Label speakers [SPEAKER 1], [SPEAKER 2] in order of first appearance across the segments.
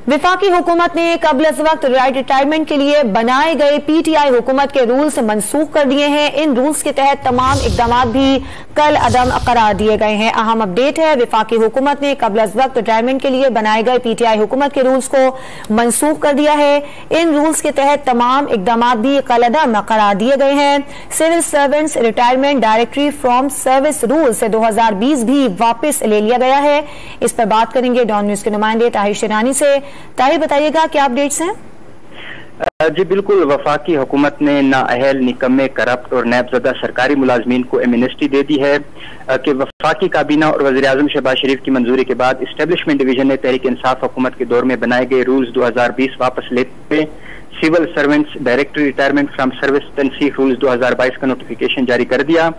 [SPEAKER 1] वफाकी हुकूमत ने कबल अज वक्त रिटायरमेंट के लिए बनाए गए पीटीआई हुकूमत के रूल्स मनसूख कर दिए हैं। इन रूल्स के तहत तमाम इकदाम भी कल अदम करार दिए गए हैं। अहम अपडेट है, वफाकी हुकूमत ने कबल अज वक्त रिटायरमेंट के लिए बनाए गए पीटीआई हुकूमत के रूल्स को मनसूख कर दिया है। इन रूल्स के तहत तमाम इकदाम भी कल अदम करार दिए गए हैं। Civil servants retirement directory from service rule से 2020 भी वापस ले लिया गया है। इस पर बात करेंगे डॉन न्यूज के नुमाइंदे ताहिर शेरानी से। ताहिर, बताइएगा क्या अपडेट्स हैं?
[SPEAKER 2] जी बिल्कुल, वफाकी हुकूमत ने नाअहल, निकम्मे, करप्ट और नैबज़दा सरकारी मुलाजमीन को एमनेस्टी दे दी है कि वफाकी काबीना और वज़ीर-ए-आज़म शहबाज शरीफ की मंजूरी के बाद एस्टेब्लिशमेंट डिवीजन ने तहरीक इंसाफ हुकूमत के दौर में बनाए गए रूल्स 2020 वापस लेते हुए civil servants directory retirement from service तनसीख रूल्स 2022 का नोटिफिकेशन जारी कर दिया।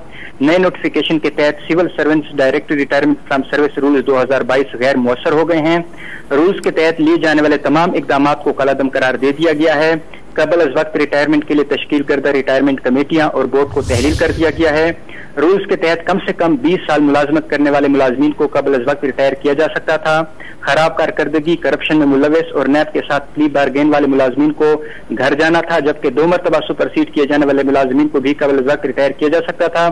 [SPEAKER 2] नए नोटिफिकेशन के तहत civil servants directory retirement from service rules 2022 गैर मुअस्सर हो गए हैं। रूल्स के तहत लिए जाने वाले तमाम इकदाम को कलअदम करार दे दिया गया है। कबल अज वक्त रिटायरमेंट के लिए तश्कील करदा रिटायरमेंट कमेटियां और बोर्ड को तहलील कर दिया गया है। रूल्स के तहत कम से कम 20 साल मुलाजमत करने वाले मुलाजमीन को कबल अज वक्त रिटायर किया जा सकता था। खराब कारकर्दगी, करप्शन में मुलविस और नैब के साथ प्ली बारगेन वाले मुलाजमीन को घर जाना था, जबकि 2 मरतबा सुपरसीड किए जाने वाले मुलाजमीन को भी कबल अज वक्त रिटायर किया जा सकता था।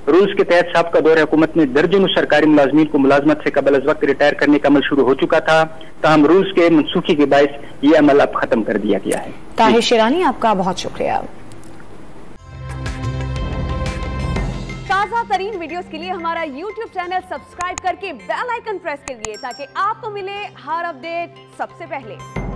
[SPEAKER 2] रूल्स के तहत साबका दौर हुकूमत में दर्जनों सरकारी मुलाजमीन को मुलाजमत से कबल अज वक्त रिटायर करने का अमल शुरू हो चुका था, ताहम रूल्स के मनसूखी के बायस ये अमल अब खत्म कर दिया गया है।
[SPEAKER 1] ताहिर शेरानी, आपका बहुत शुक्रिया।
[SPEAKER 3] ताज़ा तरीन वीडियोस के लिए हमारा YouTube चैनल सब्सक्राइब करके बेल आइकन प्रेस करिए ताकि आपको मिले हर अपडेट सबसे पहले।